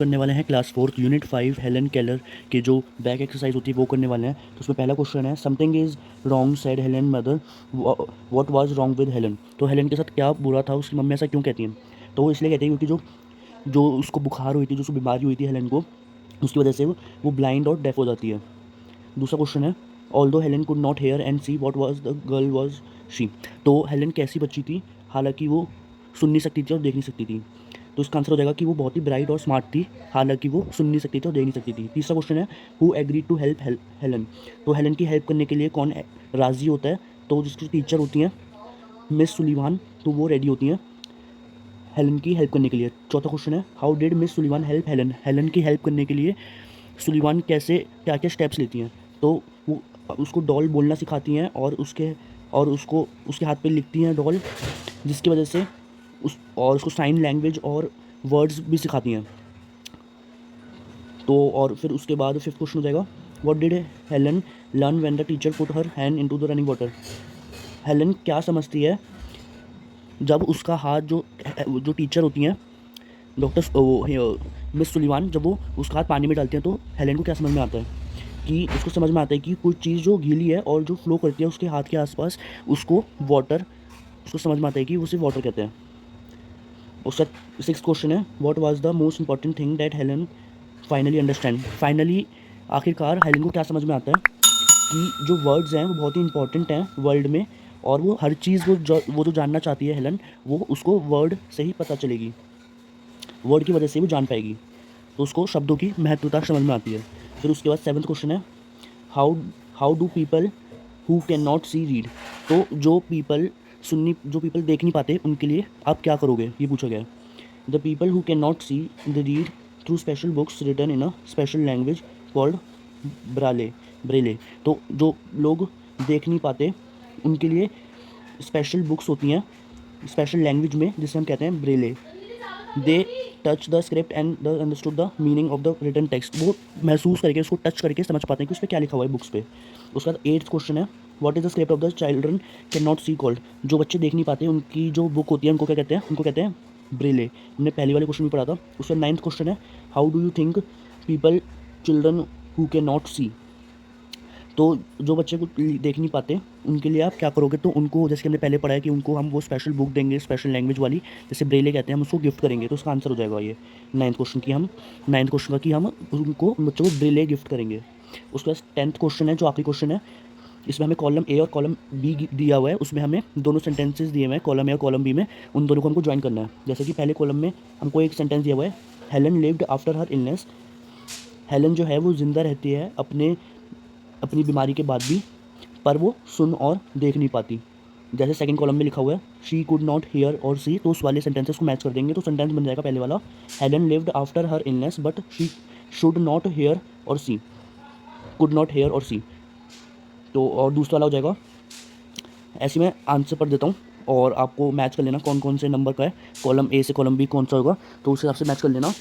करने वाले हैं क्लास 4 यूनिट 5 हेलन केलर के जो बैक एक्सरसाइज होती है वो करने वाले हैं। तो उसमें पहला क्वेश्चन है something is wrong said Helen mother what was wrong with Helen. तो हेलन के साथ क्या बुरा था, उसकी मम्मी ऐसा क्यों कहती हैं? तो वो इसलिए कहती है क्योंकि जो जो उसको बुखार हुई थी, जो उसको बीमारी हुई थी हेलन को, उसकी वजह से वो ब्लाइंड और डेफ हो जाती है। दूसरा क्वेश्चन है although Helen could not here and see what was the girl was she. तो हेलन कैसी बच्ची थी, हालांकि वो सुन नहीं सकती थी और देख नहीं सकती थी। तो इसका आंसर हो जाएगा कि वो बहुत ही ब्राइट और स्मार्ट थी, हालांकि वो सुन नहीं सकती थी और देख नहीं सकती थी। तीसरा क्वेश्चन है who agree to help Helen. तो हेलन की हेल्प करने के लिए कौन राज़ी होता है? तो जिसकी टीचर होती हैं मिस सुलीवान, तो वो रेडी होती हैं हेलन की हेल्प करने के लिए। चौथा क्वेश्चन है how did Miss Sullivan help Helen. Helen की हेल्प करने के लिए सुलीवान कैसे क्या क्या स्टेप्स लेती हैं? तो वो उसको डॉल बोलना सिखाती हैं और उसको उसके हाथ पे लिखती हैं डॉल, जिसकी वजह से उसको साइन लैंग्वेज और वर्ड्स भी सिखाती हैं। तो और फिर उसके बाद फिफ्थ क्वेश्चन हो जाएगा what did Helen learn when the teacher put her hand into the running water. Helen क्या समझती है जब उसका हाथ जो टीचर होती हैं मिस सुलीवान, जब वो उसका हाथ पानी में डालते हैं, तो हेलन को क्या समझ में आता है कि उसको समझ में आता है कि कुछ चीज़ जो गीली है और जो फ्लो करती है उसके हाथ के आसपास, उसको समझ में आता है कि उसे वाटर कहते हैं। उसका सिक्स क्वेश्चन है what was the most important thing that Helen finally understand. Finally आखिरकार हेलन को क्या समझ में आता है कि जो वर्ड्स हैं वो बहुत ही इंपॉर्टेंट हैं वर्ल्ड में, और वो हर चीज़ वो जो जानना चाहती है हेलन, वो उसको वर्ड से ही पता चलेगी, वर्ड की वजह से वो जान पाएगी। तो उसको शब्दों की महत्वता समझ में आती है। फिर उसके बाद सेवन्थ क्वेश्चन है how how do people who can not see read. तो जो पीपल देख नहीं पाते उनके लिए आप क्या करोगे, ये पूछा गया है। The people who can not see the read through special books written in a special language called Braille. तो जो लोग देख नहीं पाते उनके लिए स्पेशल बुक्स होती हैं स्पेशल लैंग्वेज में, जिसे हम कहते हैं Braille. They touch the script and the understood the meaning of the written text. वो महसूस करके उसको टच करके समझ पाते हैं कि उस पर क्या लिखा हुआ है बुक्स पे। उसका एट्थ क्वेश्चन है what is the script of the children can not see called. जो बच्चे देख नहीं पाते उनकी जो बुक होती है उनको क्या कहते हैं? उनको कहते हैं ब्रेले। हमने पहले वाले क्वेश्चन में पढ़ा था। उसका नाइन्थ क्वेश्चन है how do you think people children who can not see. तो जो बच्चे को देख नहीं पाते उनके लिए आप क्या करोगे? तो उनको, जैसे कि हमने पहले पढ़ा है, कि उनको हम वो स्पेशल बुक देंगे स्पेशल लैंग्वेज वाली, जैसे ब्रेले कहते हैं, हम उसको गिफ्ट करेंगे। तो उसका आंसर हो जाएगा ये नाइन्थ क्वेश्चन का कि हम उनको बच्चों को ब्रेले गिफ्ट करेंगे। उसके बाद टेंथ क्वेश्चन है जो आखिरी क्वेश्चन है, इसमें हमें कॉलम ए और कॉलम बी दिया हुआ है। उसमें हमें दोनों सेंटेंसेस दिए हुए हैं कॉलम ए और कॉलम बी में, उन दोनों को हमको ज्वाइन करना है। जैसे कि पहले कॉलम में हमको एक सेंटेंस दिया हुआ है Helen lived after her illness. Helen जो है वो ज़िंदा रहती है अपनी बीमारी के बाद भी, पर वो सुन और देख नहीं पाती। जैसे सेकंड कॉलम में लिखा हुआ है शी कुड नॉट हेयर और सी, तो उस वाले सेंटेंसेस को मैच कर देंगे। तो सेंटेंस बन जाएगा पहले वाला Helen lived after her illness but she should not here और सी, कुड नॉट हेयर और सी। तो और दूसरा वाला हो जाएगा, ऐसे मैं आंसर पढ़ देता हूँ और आपको मैच कर लेना कौन कौन से नंबर का है, कॉलम ए से कॉलम बी कौन सा होगा, तो उस हिसाब से मैच कर लेना।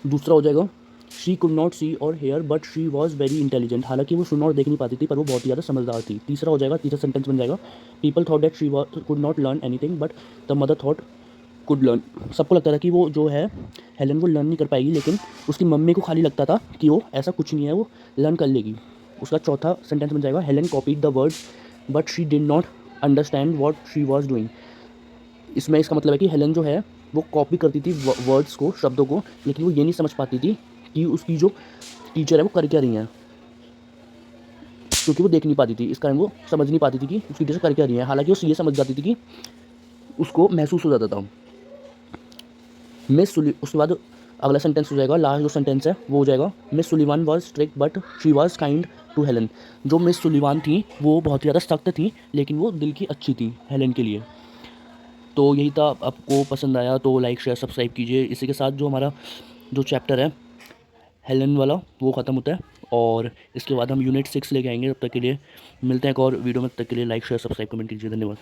दूसरा हो जाएगा शी कुड नॉट सी और hear but she was very intelligent. हालांकि वो सुन और देख नहीं पाती थी, पर वो बहुत ही ज़्यादा समझदार थी। तीसरा हो जाएगा, तीसरा सेंटेंस बन जाएगा people thought that she could not learn anything but the mother thought could learn. सबको लगता था कि वो जो है हेलन वो लर्न नहीं कर पाएगी, लेकिन उसकी मम्मी को खाली लगता था कि वो ऐसा कुछ नहीं है, वो लर्न कर लेगी। उसका चौथा सेंटेंस बन जाएगा Helen copied the words but she did not understand what she was doing. इसमें इसका मतलब है कि हेलन जो है वो कॉपी करती थी वर्ड्स को, शब्दों को, लेकिन वो ये नहीं समझ पाती थी कि उसकी जो टीचर है वो कर क्या रही हैं, क्योंकि वो देख नहीं पाती थी। इस कारण वो समझ नहीं पाती थी कि उसकी टीचर कर क्या रही है। हालांकि वो ये समझ जाती थी कि उसको महसूस हो जाता था। उसके बाद अगला सेंटेंस हो जाएगा, लास्ट जो सेंटेंस है वो हो जाएगा Miss Sullivan was strict but she was kind to Helen. जो मिस सुलीवान थी वो बहुत ही ज़्यादा सख्त थी, लेकिन वो दिल की अच्छी थी हेलन के लिए। तो यही था, आपको पसंद आया तो लाइक शेयर सब्सक्राइब कीजिए। इसी के साथ जो हमारा जो चैप्टर है हेलन वाला वो ख़त्म होता है, और इसके बाद हम यूनिट 6 लेके आएंगे। तब तक के लिए मिलते हैं एक और वीडियो में। तब तक के लिए लाइक शेयर सब्सक्राइब कमेंट कीजिए। धन्यवाद।